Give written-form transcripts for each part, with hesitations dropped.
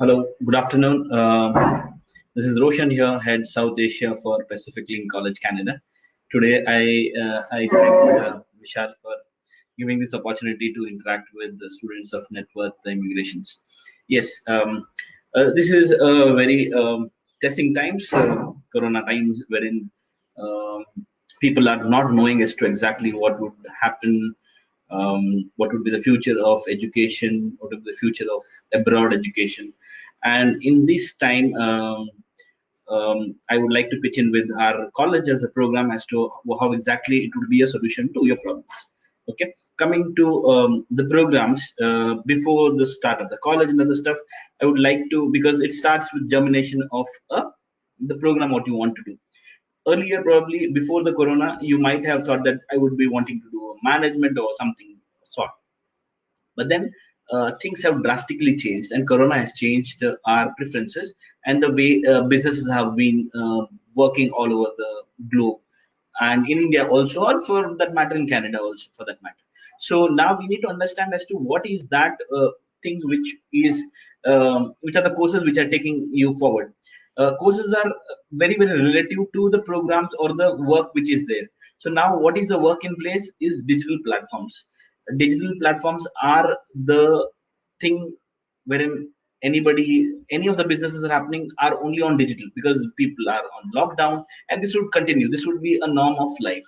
Hello, good afternoon. This is Roshan here, head South Asia for Pacific Link College, Canada. Today, I thank Vishal for giving this opportunity to interact with the students of net worth immigrations. Yes, this is a very testing times, Corona times, wherein um, people are not knowing as to exactly what would happen, what would be the future of education, what would be the future of abroad education. And in this time, I would like to pitch in with our college as a program as to how exactly it would be a solution to your problems. Okay, coming to the programs before the start of the college and other stuff, I would like to, because it starts with germination of the program what you want to do. Earlier, probably before the corona, you might have thought that I would be wanting to do a management or something sort. But then things have drastically changed, and Corona has changed our preferences and the way businesses have been working all over the globe, and in India also, or for that matter, in Canada also, for that matter. So now we need to understand as to what is that thing which are the courses which are taking you forward. Courses are very relative to the programs or the work which is there. So now, what is the work in place is digital platforms. Digital platforms are the thing wherein any of the businesses are happening are only on digital because people are on lockdown, and this would continue. This would be a norm of life.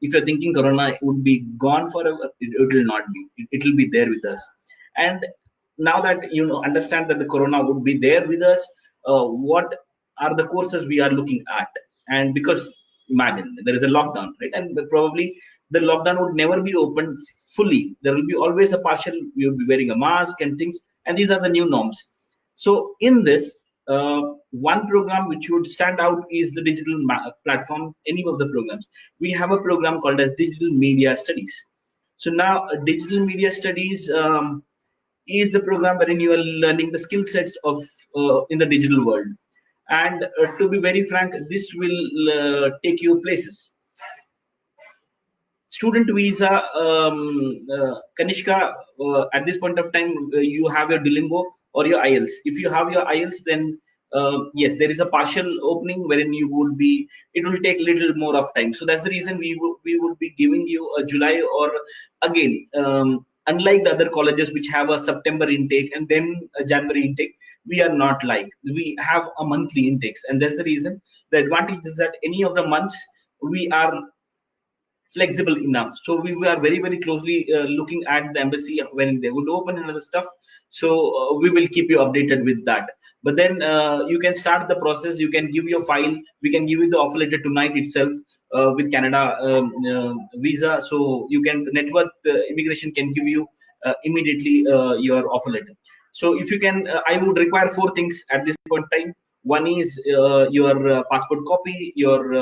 If you're thinking Corona would be gone forever, it will not be. It will be there with us. And now that you know, understand that the Corona would be there with us, what are the courses we are looking at? And because imagine there is a lockdown, right? And probably the lockdown would never be opened fully. There will be always a partial. You'll be wearing a mask and things, and these are the new norms. So in this, one program which would stand out is the digital platform. Any of the programs, we have a program called as Digital Media Studies. So now, digital media studies is the program wherein you are learning the skill sets of in the digital world. And to be very frank, this will take you places. Student visa, Kanishka, at this point of time, you have your Duolingo or your IELTS. If you have your IELTS, then yes, there is a partial opening wherein you would be. It will take little more of time. So that's the reason we would be giving you a July, or again. Unlike the other colleges which have a September intake and then a January intake, we are not like, we have a monthly intakes, and that's the reason. The advantage is that any of the months we are flexible enough. So we were very closely looking at the embassy when they would open and other stuff. So we will keep you updated with that. But then you can start the process. You can give your file. We can give you the offer letter tonight itself with Canada visa. So you can network immigration can give you immediately your offer letter. So if you can, I would require four things at this point in time. One is your passport copy, your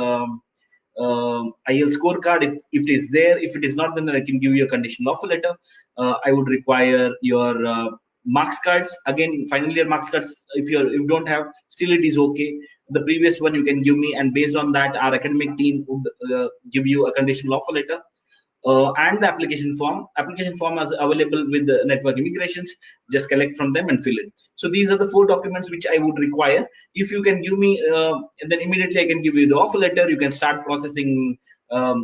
IELTS scorecard if it is there. If it is not, then I can give you a conditional offer letter. I would require your marks cards. Again, final year marks cards. If you don't have, still it is okay. The previous one you can give me, and based on that, our academic team would give you a conditional offer letter. And the application form. Application form is available with the network immigrations. Just collect from them and fill it. So these are the four documents which I would require. If you can give me, then immediately I can give you the offer letter. You can start processing.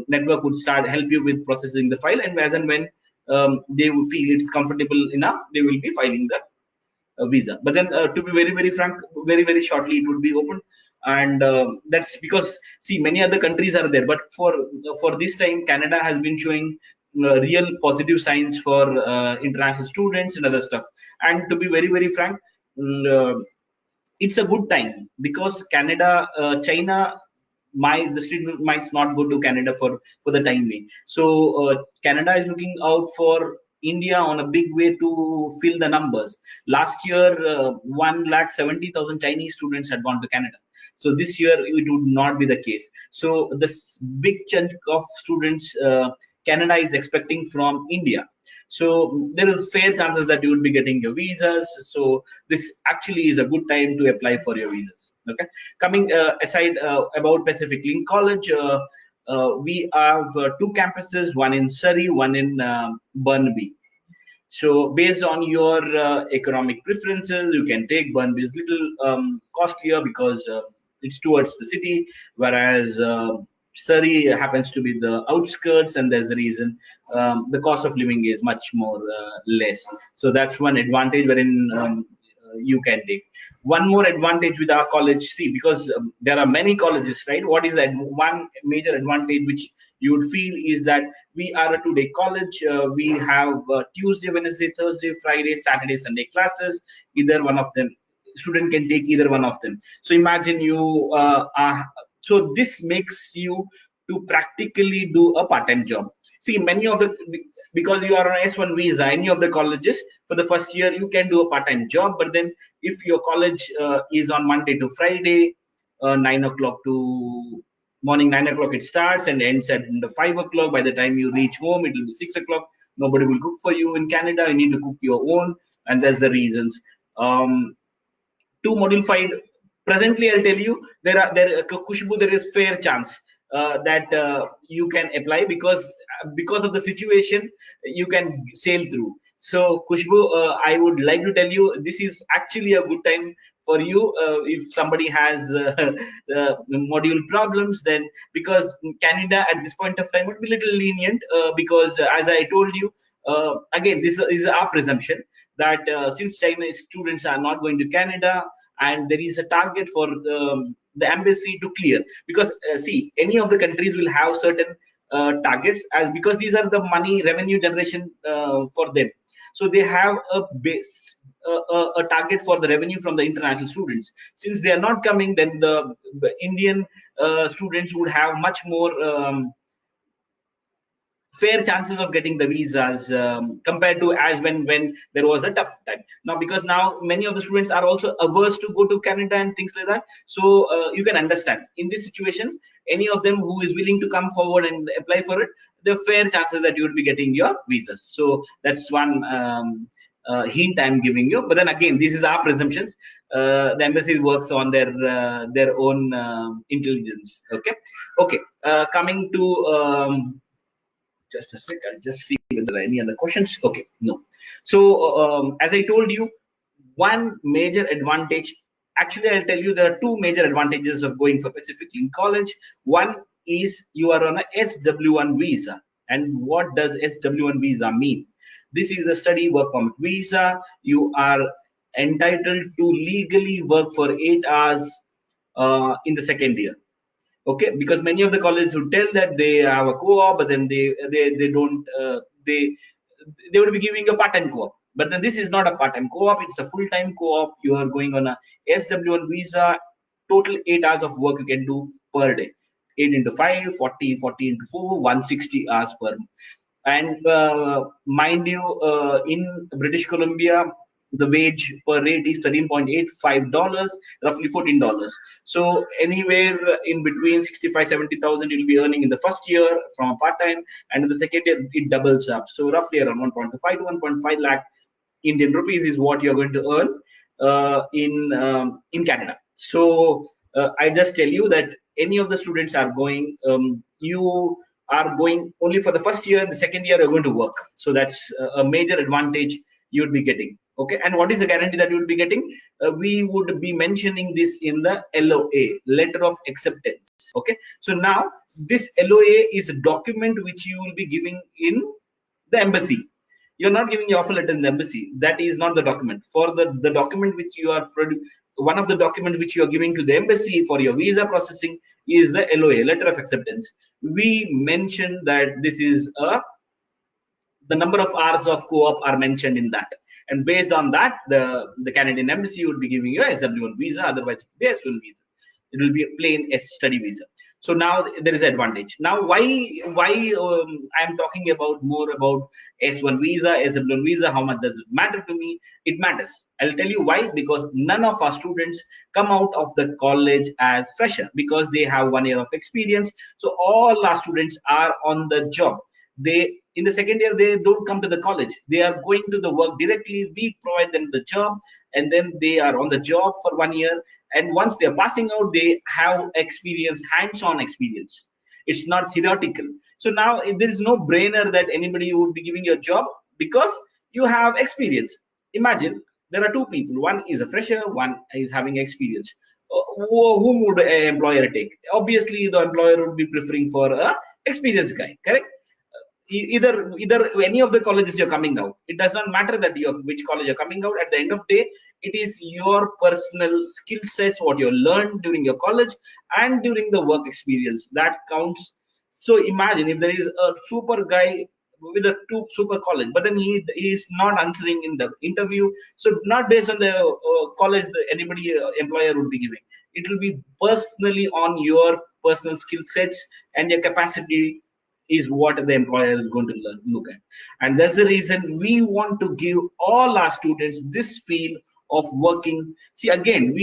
Network would start help you with processing the file, and as and when they will feel it's comfortable enough, they will be filing the visa. But then, to be very frank, very shortly it would be open, and that's because see many other countries are there, but for this time, Canada has been showing real positive signs for international students and other stuff. And to be very frank. It's a good time because Canada, China, the student might not go to Canada for the time being. So Canada is looking out for India on a big way to fill the numbers. Last year, 1,70,000 Chinese students had gone to Canada. So this year it would not be the case. So this big chunk of students Canada is expecting from India. So there is fair chances that you will be getting your visas. So this actually is a good time to apply for your visas. Okay. Coming aside about Pacific Link College, we have two campuses, one in Surrey, one in Burnaby. So based on your economic preferences, you can take Burnby is little costlier because it's towards the city, whereas Surrey happens to be the outskirts, and there's the reason the cost of living is much more less. So that's one advantage wherein you can take. One more advantage with our college, see, because there are many colleges, right? What is that one major advantage which you would feel is that we are a two-day college. We have Tuesday, Wednesday, Thursday, Friday, Saturday, Sunday classes. Either one of them, student can take either one of them. So imagine you are. So this makes you to practically do a part-time job. See, many of the, because you are on S1 visa, any of the colleges for the first year you can do a part-time job. But then if your college is on Monday to Friday, 9 o'clock to morning 9 o'clock it starts and ends at 5 o'clock. By the time you reach home, it will be 6 o'clock. Nobody will cook for you in Canada. You need to cook your own, and that's the reasons. To module 5, presently I'll tell you, Kushbu, there is fair chance that you can apply, because of the situation you can sail through. So Kushbu, I would like to tell you, this is actually a good time for you. If somebody has module problems, then because Canada at this point of time would be a little lenient, because as I told you, again, this is our presumption that since Chinese students are not going to Canada, and there is a target for the embassy to clear, because see, any of the countries will have certain targets, as because these are the money revenue generation for them. So they have a base, a target for the revenue from the international students. Since they are not coming, then the Indian students would have much more fair chances of getting the visas, compared to as when there was a tough time. Now, because now many of the students are also averse to go to Canada and things like that. So you can understand in this situation, any of them who is willing to come forward and apply for it, the fair chances that you would be getting your visas. So that's one hint I'm giving you. But then again, this is our presumptions. The embassy works on their own intelligence. Okay. Coming to just a sec, I'll just see if there are any other questions. Okay, no. So, as I told you, one major advantage, actually, I'll tell you there are two major advantages of going for Pacific Link College. One is you are on a SW1 visa. And what does SW1 visa mean? This is a study work permit visa. You are entitled to legally work for 8 hours in the second year. Okay, because many of the colleges would tell that they have a co-op, but then they don't, they would be giving a part-time co-op. But then this is not a part-time co-op, it's a full-time co-op. You are going on a SW1 visa. Total 8 hours of work you can do per day. 8 into 5, 40, 40 into 4, 160 hours per. And mind you, in British Columbia, the wage per rate is $13.85, roughly $14. So anywhere in between 65, 70,000 you'll be earning in the first year from a part time, and in the second year it doubles up. So roughly around 1.5 to 1.5 lakh Indian rupees is what you're going to earn in Canada. So I just tell you that any of the students are going, you are going only for the first year. The second year you're going to work. So that's a major advantage you would be getting. Okay, and what is the guarantee that you will be getting? We would be mentioning this in the LOA, letter of acceptance. Okay, so now this LOA is a document which you will be giving in the embassy. You're not giving your offer letter in the embassy. That is not the document. For the document which you are one of the documents which you are giving to the embassy for your visa processing is the LOA, letter of acceptance. We mentioned that this is the number of hours of co-op are mentioned in that, and based on that, the Canadian embassy would be giving you a SW1 visa. Otherwise, it will be S1 visa. It will be a plain S study visa. So now there is advantage. Now, why I'm talking about more about S1 visa, SW1 visa? How much does it matter to me? It matters. I'll tell you why. Because none of our students come out of the college as fresher, because they have 1 year of experience. So all our students are on the job. They, in the second year, they don't come to the college. They are going to the work directly. We provide them the job, and then they are on the job for 1 year. And once they're passing out, they have experience, hands-on experience. It's not theoretical. So now there is no brainer that anybody would be giving you a job, because you have experience. Imagine there are two people. One is a fresher, one is having experience. Whom would an employer take? Obviously, the employer would be preferring for a experienced guy. Correct? Either any of the colleges you're coming out, it does not matter that you which college you're coming out. At the end of the day, it is your personal skill sets, what you learned during your college and during the work experience, that counts. So imagine if there is a super guy with a two super college, but then he is not answering in the interview. So not based on the college that anybody employer would be giving, it will be personally on your personal skill sets and your capacity is what the employer is going to look at. And that's the reason we want to give all our students this feel of working. See, again,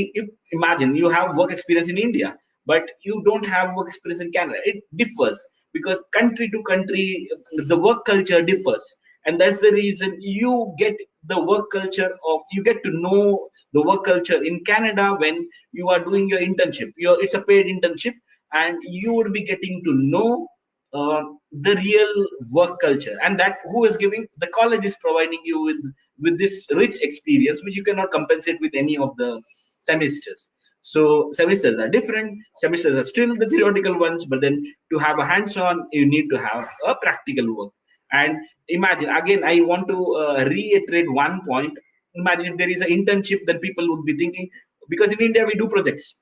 imagine you have work experience in India, but you don't have work experience in Canada. It differs because country to country, the work culture differs. And that's the reason you get the work culture of, you get to know the work culture in Canada when you are doing your internship. It's a paid internship, and you would be getting to know the real work culture, and that who is giving, the college is providing you with this rich experience which you cannot compensate with any of the semesters. So semesters are different, semesters are still the theoretical ones, but then to have a hands-on you need to have a practical work. And imagine, again, I want to reiterate one point. Imagine if there is an internship, then people would be thinking, because in India we do projects,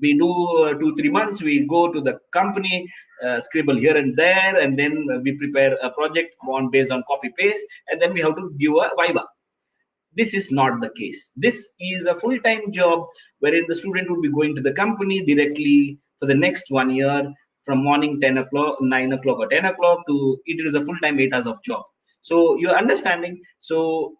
we do 2 3 months, we go to the company, scribble here and there, and then we prepare a project on based on copy paste, and then we have to give a viva. This is not the case. This is a full-time job wherein the student will be going to the company directly for the next 1 year, from morning 10 o'clock, 9 o'clock or 10 o'clock to, it is a full-time 8 hours of job. So you're understanding. So,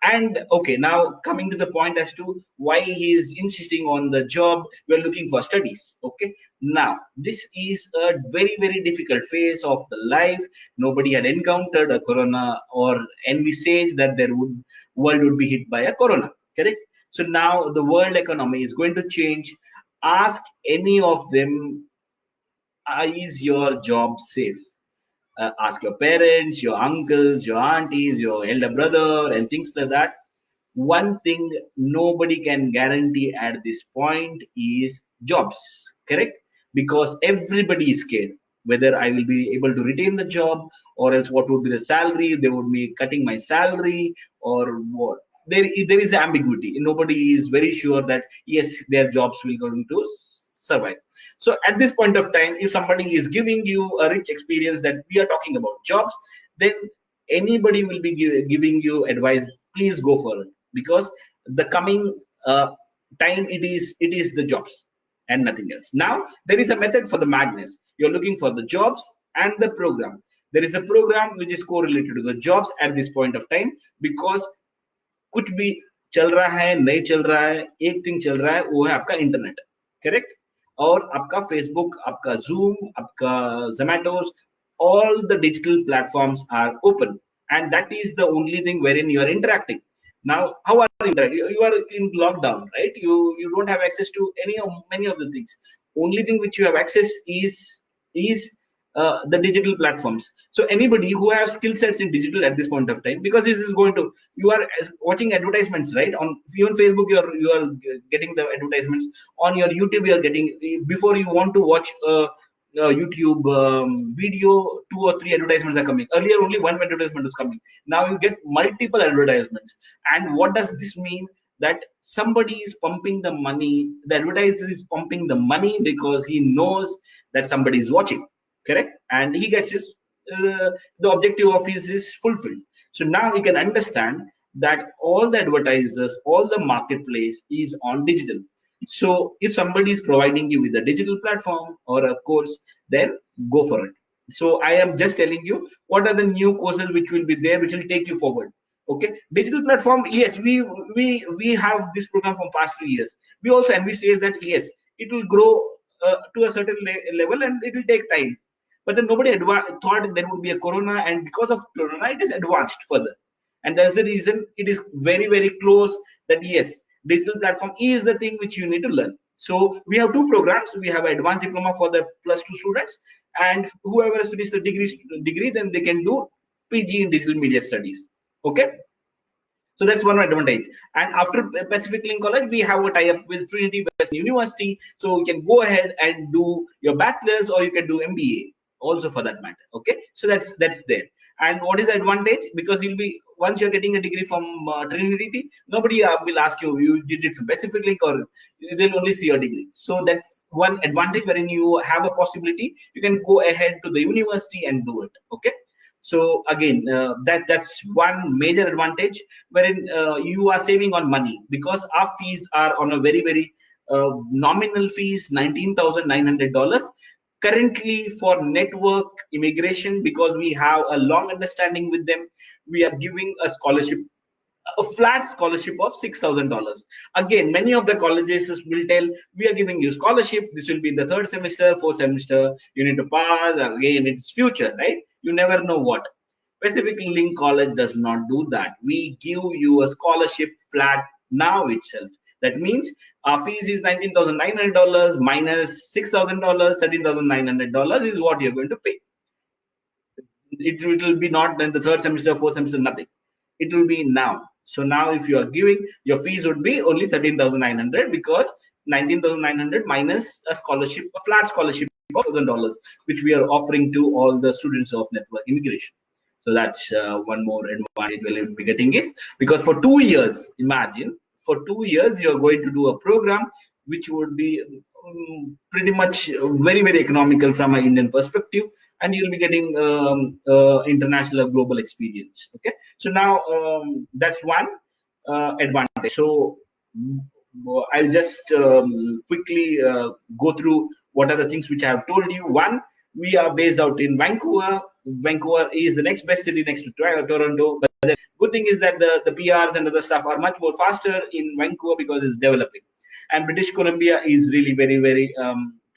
and okay, now coming to the point as to why he is insisting on the job, we're looking for studies. Okay, now this is a very very difficult phase of the life. Nobody had encountered a corona or envisaged that there would world would be hit by a corona. Correct? So now the world economy is going to change. Ask any of them, is your job safe? Ask your parents, your uncles, your aunties, your elder brother, and things like that. One thing nobody can guarantee at this point is jobs. Correct? Because everybody is scared whether I will be able to retain the job, or else what would be the salary, they would be cutting my salary, or what. There is ambiguity. Nobody is very sure that yes, their jobs will going to survive. So at this point of time, if somebody is giving you a rich experience that we are talking about jobs, then anybody will be giving you advice, please go for it, because the coming time, it is the jobs and nothing else. Now there is a method for the madness. You're looking for the jobs and the program. There is a program which is correlated to the jobs at this point of time, because कुछ भी चल रहा है नहीं चल रहा है, एक थिंग चल रहा है, वो है आपका इंटरनेट. करेक्ट? और आपका फेसबुक, आपका जूम, आपका जोमेटोस, all the digital platforms are open, and that is the only thing wherein you are interacting. Now how are you interacting? You are in lockdown, right? You don't have access to any of many of the things. Only thing which you have access is the digital platforms. So anybody who has skill sets in digital at this point of time, because this is going to, you are watching advertisements, right? On even Facebook, you are getting the advertisements. On your YouTube, you are getting, before you want to watch YouTube video, 2 or 3 advertisements are coming. Earlier only one advertisement was coming, now you get multiple advertisements. And what does this mean? That somebody is pumping the money, the advertiser is pumping the money because he knows that somebody is watching. Correct? And he gets his the objective of his is fulfilled. So now you can understand that all the advertisers, all the marketplace is on digital. So if somebody is providing you with a digital platform or a course, then go for it. So I am just telling you what are the new courses which will be there, which will take you forward. Okay, digital platform, yes, we have this program from past 2 years. We also, and we say that yes, it will grow to a certain level, and it will take time. But then nobody thought there would be a corona, and because of corona it is advanced further. And that's the reason it is very very close that yes, digital platform is the thing which you need to learn. So we have 2 programs. We have advanced diploma for the +2 students, and whoever has finished the degree, then they can do PG in digital media studies. Okay, so that's one advantage. And after Pacific Link College, we have a tie-up with Trinity Western University. So you can go ahead and do your bachelor's, or you can do MBA also for that matter. Okay, so that's there. And what is the advantage? Because you'll be, once you're getting a degree from Trinity, nobody will ask you did it from Pacific Link, or they'll only see your degree. So that's one advantage, wherein you have a possibility, you can go ahead to the university and do it. Okay, so again, that's one major advantage, wherein you are saving on money, because our fees are on a very nominal fees, $19,900 currently for network immigration. Because we have a long understanding with them, we are giving a scholarship, a flat scholarship of $6,000. Again, many of the colleges will tell, we are giving you scholarship, this will be in the third semester, fourth semester, you need to pass. Again, it's future, right? You never know what. Pacific Link College does not do that. We give you a scholarship flat now itself. That means our fees is $19,900 minus $6,000, $13,900 is what you're going to pay. It will be not in the third semester, fourth semester, nothing. It will be now. So now if you are giving, your fees would be only 13,900, because 19,900 minus a scholarship, a flat scholarship of $1,000, which we are offering to all the students of network immigration. So that's one more advantage we'll be getting is, because for 2 years, imagine, for 2 years you are going to do a program which would be pretty much very economical from an Indian perspective, and you'll be getting international or global experience. Okay, so now that's one advantage. So I'll just quickly go through what are the things which I have told you. One, we are based out in Vancouver. Vancouver is the next best city next to Toronto. But the good thing is that the PRs and other stuff are much more faster in Vancouver because it's developing. And British Columbia is really very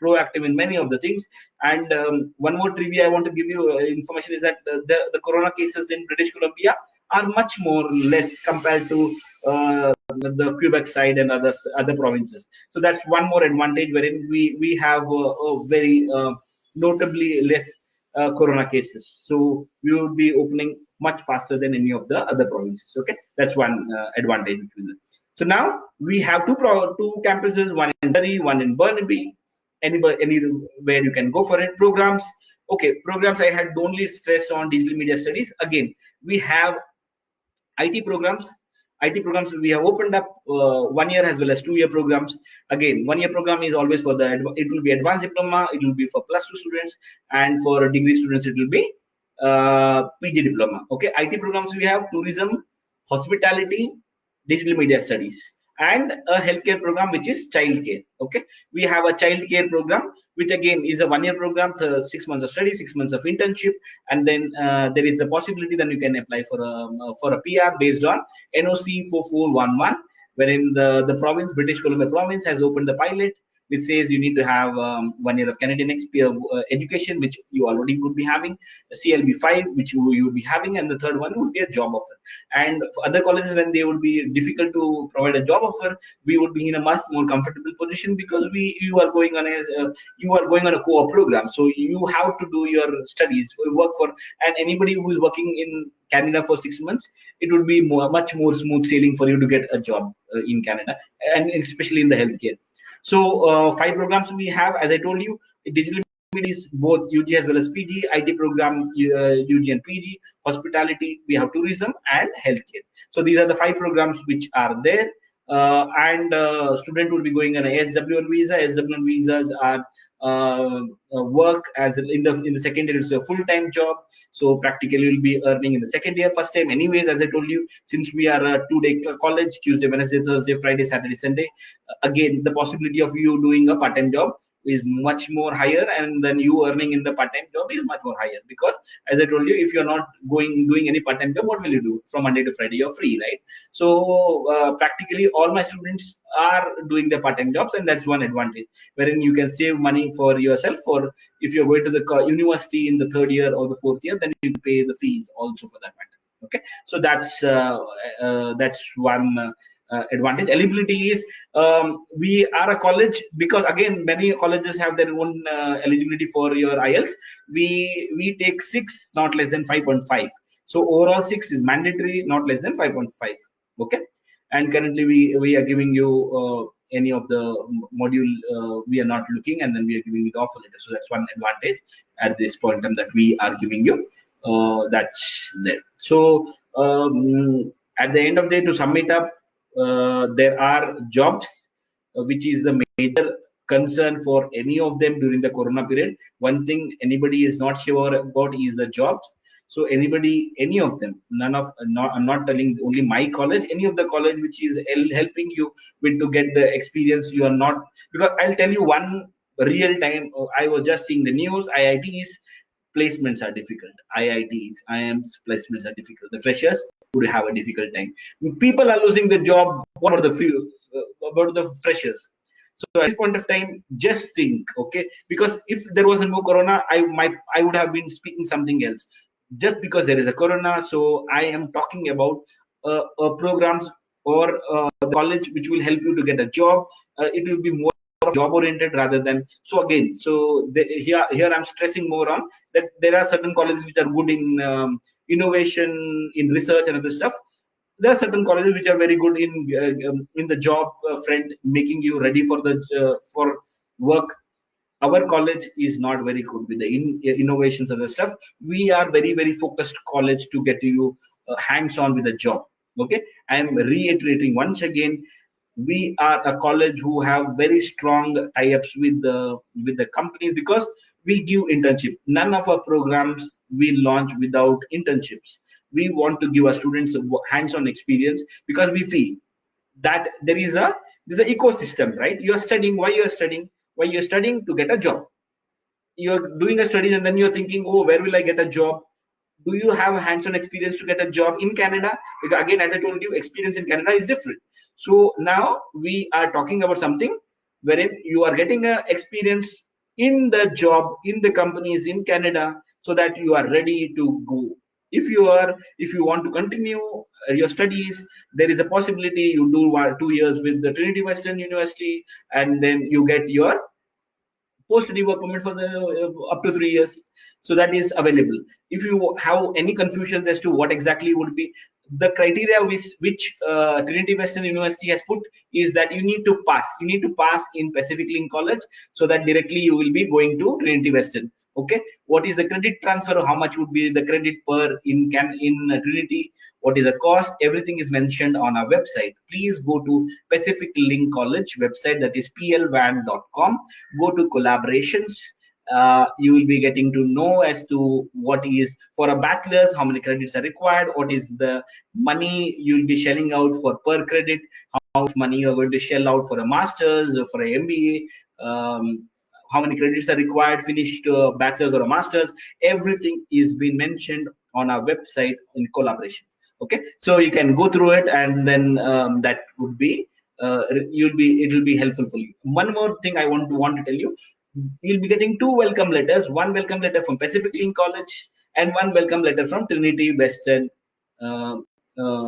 proactive in many of the things. And one more trivia I want to give you information is that the corona cases in British Columbia are much more less compared to the Quebec side and other provinces. So that's one more advantage, wherein we have a very notably less corona cases. So we will be opening much faster than any of the other provinces. Okay, that's one advantage. So now we have two campuses, one in Surrey, one in Burnaby. Anywhere you can go for it. Programs. Okay, programs I had only stressed on digital media studies. Again, we have IT programs. IT programs we have opened up 1 year as well as 2 year programs. Again, 1 year program is always for it will be advanced diploma, it will be for +2 students, and for degree students it will be PG diploma. Okay, IT programs we have tourism, hospitality, digital media studies, and a healthcare program which is childcare. Okay, we have a childcare program which again is a 1 year program, 6 months of study, 6 months of internship, and then there is a possibility that you can apply for a PR based on NOC 4411, wherein the province, British Columbia province, has opened the pilot, which says you need to have 1 year of Canadian education, which you already would be having, CLB5, which you would be having, and the third one would be a job offer. And for other colleges, when they would be difficult to provide a job offer, we would be in a much more comfortable position, because you are going on a co-op program, so you have to do your studies, work for, and anybody who is working in Canada for 6 months, it would be much more smooth sailing for you to get a job in Canada, and especially in the healthcare. So 5 programs we have, as I told you, digital media is both UG as well as PG, IT program UG and PG, hospitality, we have tourism, and healthcare. So these are the 5 programs which are there. And student will be going on a SW1 visa. SW1 visas are work as in the second year, it's a full-time job, so practically you'll be earning in the second year. First time anyways, as I told you, since we are a 2-day college, Tuesday, Wednesday, Thursday, Friday, Saturday, Sunday, again the possibility of you doing a part-time job is much more higher, and then you earning in the part-time job is much more higher, because as I told you, if you're not doing any part-time job, what will you do from Monday to Friday? You're free, right? So practically all my students are doing their part-time jobs, and that's one advantage, wherein you can save money for yourself. For if you're going to the university in the third year or the fourth year, then you pay the fees also for that matter. Okay, so that's one advantage. Eligibility is, we are a college, because again many colleges have their own eligibility for your IELTS. We take 6, not less than 5.5. So overall 6 is mandatory, not less than 5.5. Okay, and currently we are giving you any of the module we are not looking, and then we are giving you the offer letter. So that's one advantage at this point in time that we are giving you. That's there. So at the end of the day, to sum it up, there are jobs which is the major concern for any of them during the corona period. One thing anybody is not sure about is the jobs. So anybody, any of them, none of, not, I'm not telling only my college, any of the college which is helping you with to get the experience, you are not, because I'll tell you one real time. I was just seeing the news. IITs placements are difficult. IITs, IIMs placements are difficult. The freshers would have a difficult time. People are losing the job. What about the few, about the freshers? So at this point of time, just think, okay? Because if there was no corona, I would have been speaking something else. Just because there is a corona, so I am talking about programs or the college which will help you to get a job. It will be more job oriented rather than, so again, so here I'm stressing more on that there are certain colleges which are good in innovation, in research and other stuff. There are certain colleges which are very good in the job front, making you ready for the for work. Our college is not very good with the innovations and the stuff. We are very focused college to get you hands on with the job. Okay, I am reiterating once again, we are a college who have very strong tie-ups with the companies, because we give internship. None of our programs we launch without internships. We want to give our students a hands-on experience, because we feel that there's an ecosystem, right? You're studying. Why you're studying? Why you're studying? To get a job. You're doing a studies and then you're thinking, oh, where will I get a job? Do you have hands-on experience to get a job in Canada? Because again, as I told you, experience in Canada is different. So now we are talking about something wherein you are getting a experience in the job in the companies in Canada, so that you are ready to go. If you want to continue your studies, there is a possibility you do 2 years with the Trinity Western University, and then you get your post-study work permit for the up to 3 years. So that is available. If you have any confusions as to what exactly would be the criteria which Trinity Western University has put, is that you need to pass. You need to pass in Pacific Link College, so that directly you will be going to Trinity Western. Okay, what is the credit transfer? How much would be the credit per in Trinity? What is the cost? Everything is mentioned on our website. Please go to Pacific Link College website, that is plvan.com. Go to collaborations. You will be getting to know as to what is for a bachelor's, how many credits are required, what is the money you'll be shelling out for per credit, how much money you're going to shell out for a master's or for an MBA, how many credits are required, finished bachelor's or a master's. Everything is being mentioned on our website in collaboration. Okay, so you can go through it, and then that would be it will be helpful for you. One more thing I want to tell you: you'll be getting two welcome letters. One welcome letter from Pacific Link College, and one welcome letter from Trinity Western uh,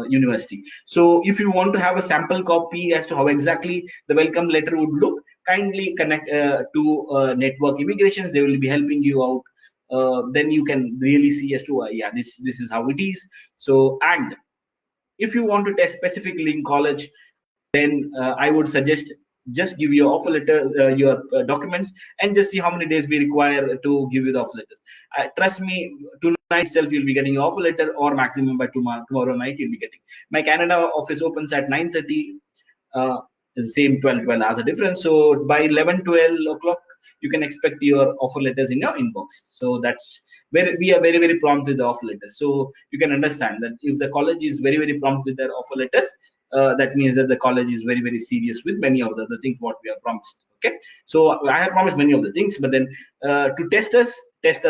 University. So if you want to have a sample copy as to how exactly the welcome letter would look, kindly connect to Network Immigrations. They will be helping you out. Then you can really see as to yeah, this is how it is. So, and if you want to test Pacific Link College, then I would suggest just give your offer letter, your documents, and just see how many days we require to give you the offer letters. Trust me, tonight itself you'll be getting your offer letter, or maximum by tomorrow night you'll be getting. My Canada office opens at 9:30. Uh, the same 12 hours a difference. So by 11-12 o'clock, you can expect your offer letters in your inbox. So that's where we are very prompt with the offer letters. So you can understand that if the college is very prompt with their offer letters, that means that the college is very serious with many of the things what we have promised. Okay, so I have promised many of the things, but then to test us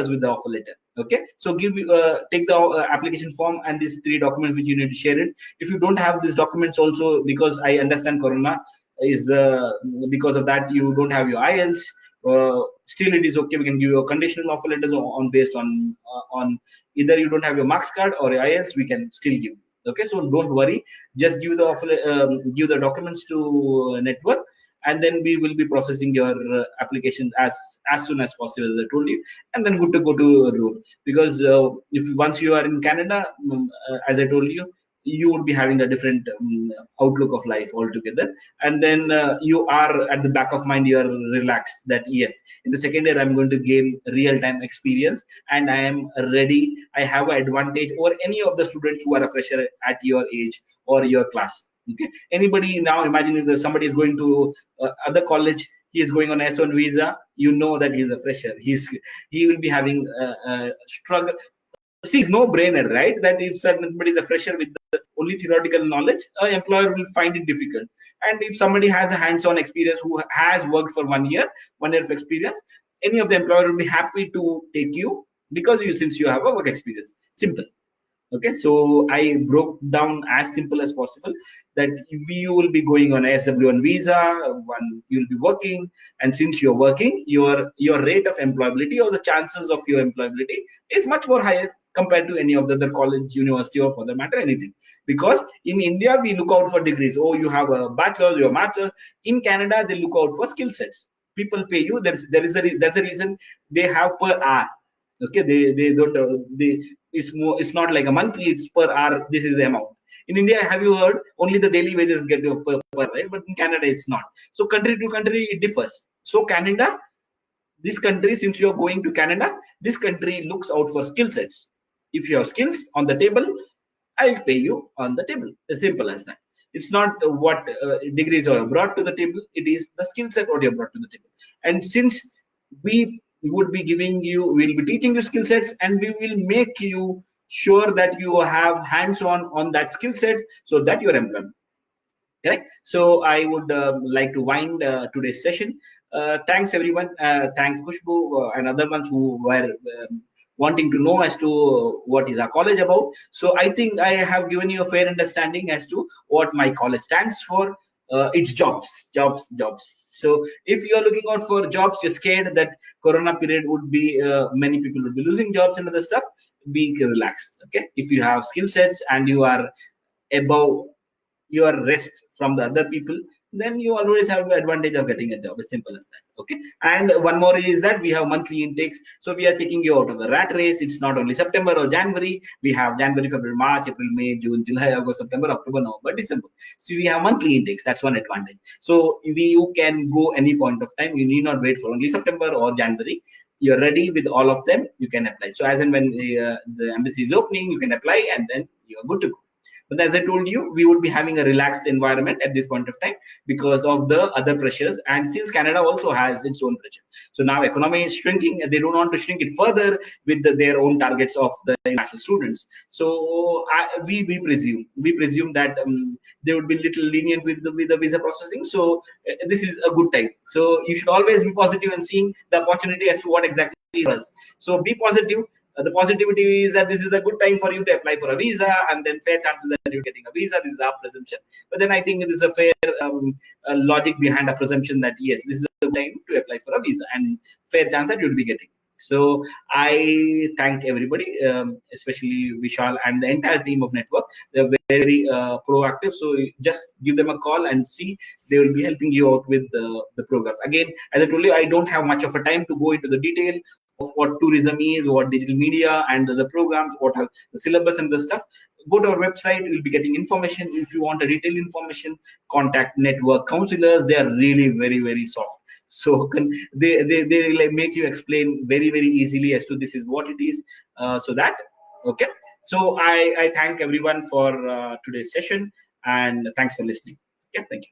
with the offer letter. Okay, so take the application form and these three documents which you need to share it. If you don't have these documents also, because I understand corona is because of that you don't have your IELTS, still it is okay. We can give you a conditional offer letters on based on either you don't have your marks card or your IELTS, we can still give. Okay, so don't worry, just give the offer, give the documents to network, and then we will be processing your application as soon as possible, as I told you, and then good to go to road. Because if once you are in Canada, as I told you, you would be having a different outlook of life altogether, and then you are at the back of mind, you are relaxed that yes, in the second year I'm going to gain real time experience, and I am ready, I have an advantage over any of the students who are a fresher at your age or your class. Okay, anybody now imagine if somebody is going to other college, he is going on S1 visa, you know that he is a fresher, he will be having struggle. See, it's no brainer, right? That if somebody is a fresher with only theoretical knowledge, an employer will find it difficult. And if somebody has a hands-on experience who has worked for 1 year of experience, any of the employer will be happy to take you because since you have a work experience. Simple. Okay, so I broke down as simple as possible that if you will be going on a SW1 visa, one you'll be working, and since you're working, your rate of employability or the chances of your employability is much more higher compared to any of the other college, university, or for the matter anything. Because in India we look out for degrees. Oh, you have a bachelor's, your master. In Canada they look out for skill sets. People pay you. That's the reason they have per hour. Okay, they don't they it's not like a monthly, it's per hour, this is the amount. In India, have you heard, only the daily wages get per right? But in Canada it's not. So country to country it differs. So Canada, this country, since you're going to Canada, this country looks out for skill sets. If you have skills on the table, I'll pay you on the table. As simple as that. It's not what degrees are brought to the table, it is the skill set what you brought to the table. And since we would be giving you, we'll be teaching you skill sets, and we will make you sure that you have hands on that skill set so that you're employed. Correct. So I would like to wind today's session. Thanks everyone. Thanks Kushbu and other ones who were wanting to know as to what is our college about. So I think I have given you a fair understanding as to what my college stands for. It's jobs. So if you are looking out for jobs, you're scared that Corona period would be many people would be losing jobs and other stuff. Be relaxed. Okay, if you have skill sets and you are above your rest from the other people, then you always have the advantage of getting a job. As simple as that. Okay, and one more is that we have monthly intakes, so we are taking you out of the rat race. It's not only September or January. We have January, February, March, April, May, June, July, August, September, October, November, December. So we have monthly intakes. That's one advantage. So you can go any point of time. You need not wait for only September or January. You're ready with all of them, you can apply. So as and when the embassy is opening, you can apply, and then you're good to go. But as I told you, we would be having a relaxed environment at this point of time because of the other pressures. And since Canada also has its own pressure. So now economy is shrinking. They don't want to shrink it further with their own targets of the international students. So we presume that they would be little lenient with the visa processing. So this is a good time. So you should always be positive and seeing the opportunity as to what exactly it was. So be positive. The positivity is that this is a good time for you to apply for a visa, and then fair chances that you're getting a visa. This is our presumption. But then I think it is a fair logic behind a presumption that yes, this is a good time to apply for a visa, and fair chance that you'll be getting. So I thank everybody, especially Vishal and the entire team of Network. They're very proactive. So just give them a call and see. They will be helping you out with the programs. Again, as I told you, I don't have much of a time to go into the detail of what tourism is, what digital media and the programs, what are the syllabus and the stuff. Go to our website, you'll be getting information. If you want a detailed information, contact Network counselors. They are really very soft. So they like make you explain very easily as to this is what it is. So that okay. So I thank everyone for today's session, and thanks for listening. Yeah, thank you.